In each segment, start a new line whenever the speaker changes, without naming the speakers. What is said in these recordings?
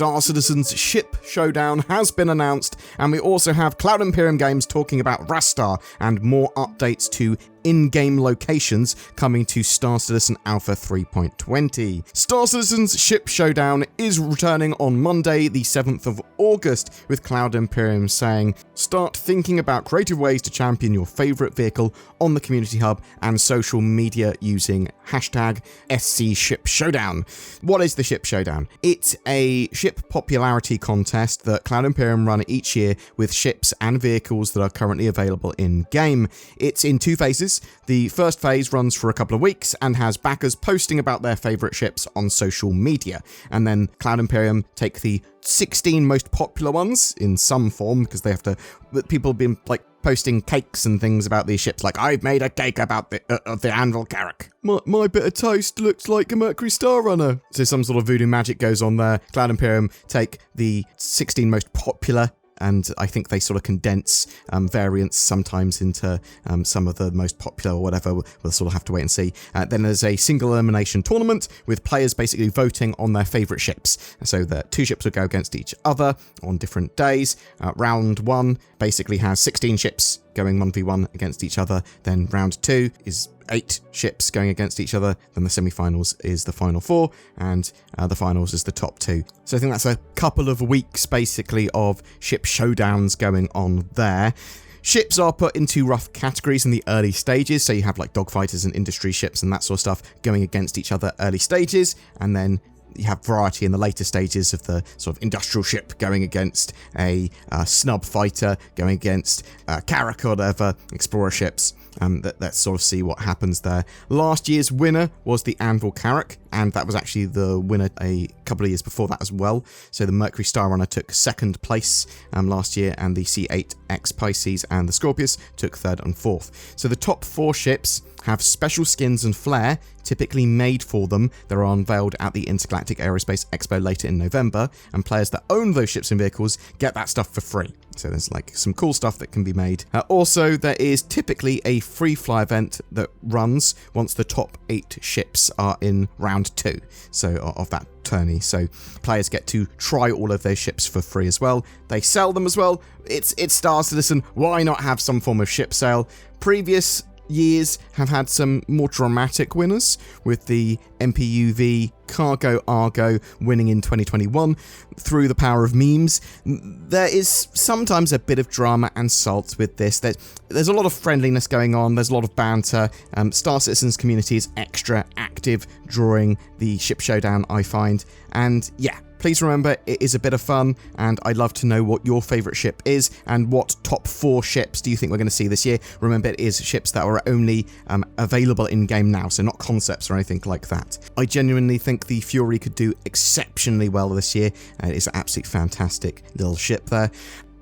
Star Citizen's Ship Showdown has been announced, and we also have Cloud Imperium Games talking about RaStar and more updates to in-game locations coming to Star Citizen Alpha 3.20. Star Citizen's Ship Showdown is returning on Monday, the 7th of August, with Cloud Imperium saying, start thinking about creative ways to champion your favourite vehicle on the community hub and social media using hashtag #SCShipShowdown. What is the Ship Showdown? It's a ship popularity contest that Cloud Imperium run each year with ships and vehicles that are currently available in-game. It's in two phases. The first phase runs for a couple of weeks and has backers posting about their favourite ships on social media. And then Cloud Imperium take the 16 most popular ones in some form, because they have to, people have been like posting cakes and things about these ships, like, I've made a cake about the Anvil Carrack. My bit of toast looks like a Mercury Star Runner. So some sort of voodoo magic goes on there. Cloud Imperium take the 16 most popular, and I think they sort of condense variants sometimes into some of the most popular or whatever. We'll sort of have to wait and see. Then there's a single elimination tournament with players basically voting on their favourite ships. So the two ships will go against each other on different days. Round 1 basically has 16 ships going 1v1 against each other. Then round 2 is 8 ships going against each other. Then the semi-finals is the final 4, and the finals is the top 2. So I think that's a couple of weeks basically of ship showdowns going on there. Ships are put into rough categories in the early stages, so you have like dogfighters and industry ships and that sort of stuff going against each other early stages, and then you have variety in the later stages of the sort of industrial ship going against a snub fighter, going against Carrack or whatever, explorer ships. Let's sort of see what happens there. Last year's winner was the Anvil Carrack, and that was actually the winner a couple of years before that as well. So the Mercury Star Runner took 2nd place last year, and the C8X Pisces and the Scorpius took 3rd and 4th. So the top 4 ships have special skins and flair, typically made for them, that are unveiled at the Intergalactic Aerospace Expo later in November, and players that own those ships and vehicles get that stuff for free. So there's like some cool stuff that can be made. Also, there is typically a free fly event that runs once the top 8 ships are in round 2, so of that tourney. So players get to try all of those ships for free as well. They sell them as well. It's Star Citizen. Why not have some form of ship sale? Previous years have had some more dramatic winners, with the MPUV Cargo Argo winning in 2021 through the power of memes. There is sometimes a bit of drama and salt with this. There's a lot of friendliness going on, there's a lot of banter. Star Citizen's community is extra active during the Ship Showdown, I find, and yeah, please remember, it is a bit of fun, and I'd love to know what your favourite ship is, and what top 4 ships do you think we're going to see this year. Remember, it is ships that are only available in-game now, so not concepts or anything like that. I genuinely think the Fury could do exceptionally well this year. It's an absolutely fantastic little ship there.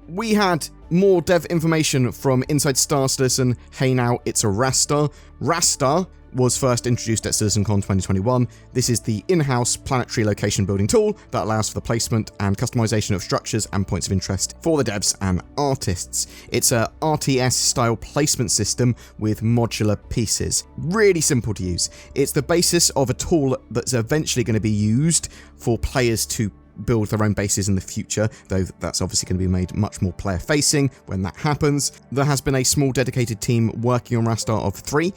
We had more dev information from Inside Star Citizen. Hey now, it's a RaStar. RaStar was first introduced at CitizenCon 2021. This is the in-house planetary location building tool that allows for the placement and customization of structures and points of interest for the devs and artists. It's a RTS-style placement system with modular pieces. Really simple to use. It's the basis of a tool that's eventually going to be used for players to build their own bases in the future, though that's obviously going to be made much more player facing when that happens. There has been a small dedicated team working on RaStar of 3,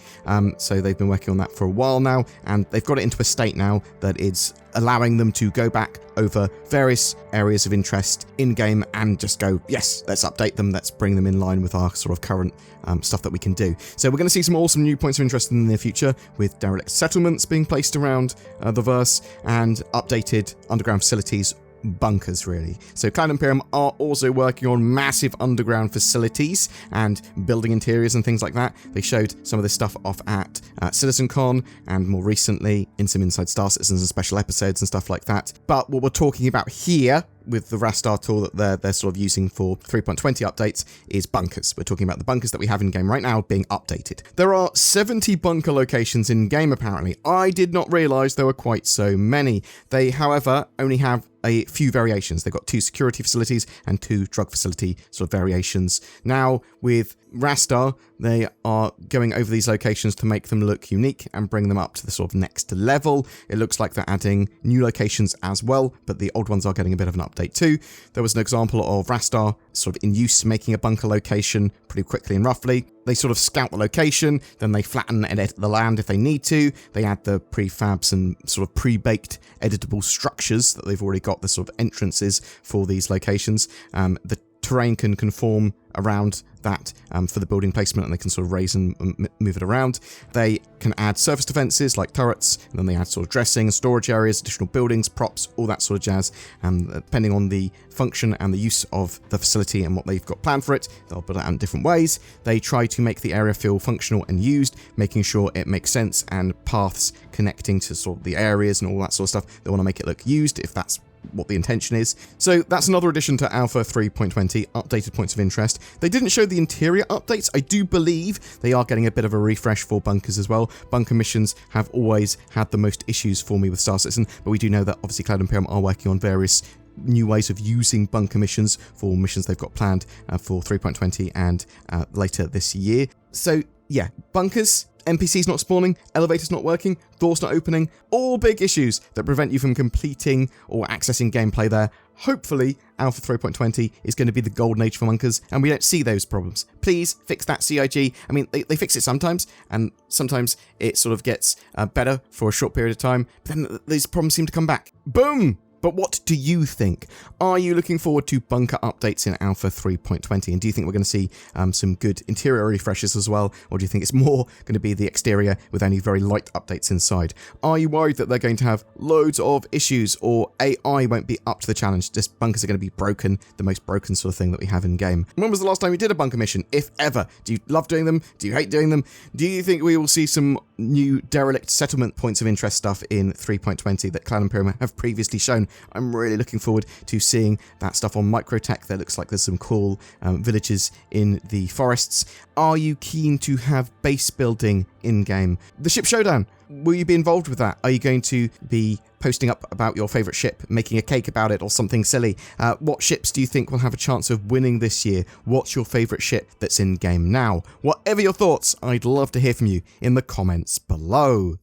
so they've been working on that for a while now, and they've got it into a state now that it's allowing them to go back over various areas of interest in-game and just go, yes, let's update them, let's bring them in line with our sort of current stuff that we can do. So we're going to see some awesome new points of interest in the near future, with derelict settlements being placed around the verse, and updated underground facilities, bunkers really. So Cloud Imperium are also working on massive underground facilities and building interiors and things like that. They showed some of this stuff off at CitizenCon, and more recently in some Inside Star Citizens and special episodes and stuff like that. But what we're talking about here with the RaStar tool that they're sort of using for 3.20 updates is bunkers. We're talking about the bunkers that we have in game right now being updated. There are 70 bunker locations in game apparently. I did not realise there were quite so many. They, however, only have a few variations. They've got 2 security facilities and 2 drug facility sort of variations. Now, with RaStar, they are going over these locations to make them look unique and bring them up to the sort of next level. It looks like they're adding new locations as well, but the old ones are getting a bit of an update too. There was an example of RaStar sort of in use making a bunker location pretty quickly and roughly. They sort of scout the location, then they flatten and edit the land if they need to. They add the prefabs and sort of pre-baked editable structures that they've already got, the sort of entrances for these locations. The terrain can conform around that for the building placement, and they can sort of raise and move it around. They can add surface defenses like turrets, and then they add sort of dressing, storage areas, additional buildings, props, all that sort of jazz. Depending on the function and the use of the facility and what they've got planned for it, they'll build it out in different ways. They try to make the area feel functional and used, making sure it makes sense and paths connecting to sort of the areas and all that sort of stuff. They want to make it look used if that's what the intention is. So that's another addition to Alpha 3.20, updated points of interest. They didn't show the interior updates. I do believe they are getting a bit of a refresh for bunkers as well. Bunker missions have always had the most issues for me with Star Citizen, but we do know that obviously Cloud Imperium are working on various new ways of using bunker missions for missions they've got planned for 3.20 and later this year. So yeah, bunkers, NPCs not spawning, elevators not working, doors not opening, all big issues that prevent you from completing or accessing gameplay there. Hopefully, Alpha 3.20 is going to be the golden age for bunkers, and we don't see those problems. Please fix that CIG. I mean, they fix it sometimes, and sometimes it sort of gets better for a short period of time, but then these problems seem to come back. Boom! But what do you think? Are you looking forward to bunker updates in Alpha 3.20? And do you think we're going to see some good interior refreshes as well? Or do you think it's more going to be the exterior with only very light updates inside? Are you worried that they're going to have loads of issues or AI won't be up to the challenge? Just bunkers are going to be broken, the most broken sort of thing that we have in game. When was the last time you did a bunker mission, if ever? Do you love doing them? Do you hate doing them? Do you think we will see some new derelict settlement points of interest stuff in 3.20 that Cloud Imperium have previously shown? I'm really looking forward to seeing that stuff on Microtech. There looks like there's some cool villages in the forests. Are you keen to have base building in-game? The ship Showdown, will you be involved with that? Are you going to be posting up about your favourite ship, making a cake about it or something silly? What ships do you think will have a chance of winning this year? What's your favourite ship that's in-game now? Whatever your thoughts, I'd love to hear from you in the comments below.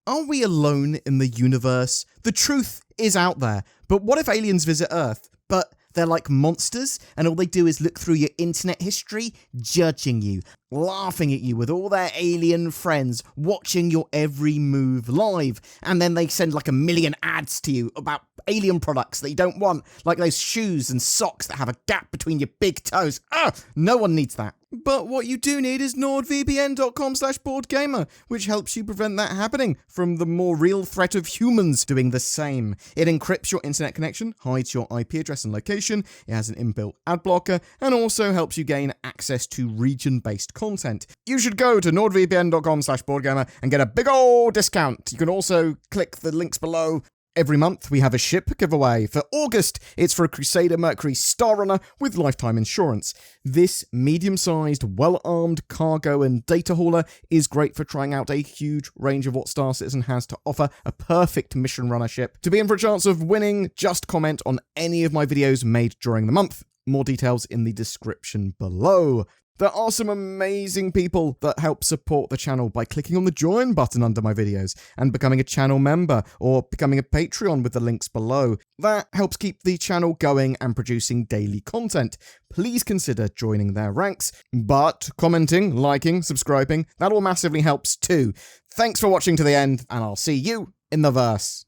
Are we alone in the universe? The truth is out there, but what if aliens visit Earth? But they're like monsters, and all they do is look through your internet history, judging you, laughing at you with all their alien friends, watching your every move live, and then they send like 1 million ads to you about alien products that you don't want, like those shoes and socks that have a gap between your big toes. No one needs that. But what you do need is nordvpn.com/BoredGamer, which helps you prevent that happening from the more real threat of humans doing the same. It encrypts your internet connection, hides your IP address and location, it has an inbuilt ad blocker, and also helps you gain access to region-based content. You should go to nordvpn.com/BoredGamer and get a big old discount. You can also click the links below. Every month, we have a ship giveaway. For August, it's for a Crusader Mercury Star Runner with lifetime insurance. This medium-sized, well-armed cargo and data hauler is great for trying out a huge range of what Star Citizen has to offer, a perfect mission runner ship. To be in for a chance of winning, just comment on any of my videos made during the month. More details in the description below. There are some amazing people that help support the channel by clicking on the join button under my videos and becoming a channel member or becoming a Patreon with the links below. That helps keep the channel going and producing daily content. Please consider joining their ranks, but commenting, liking, subscribing, that all massively helps too. Thanks for watching to the end, and I'll see you in the verse.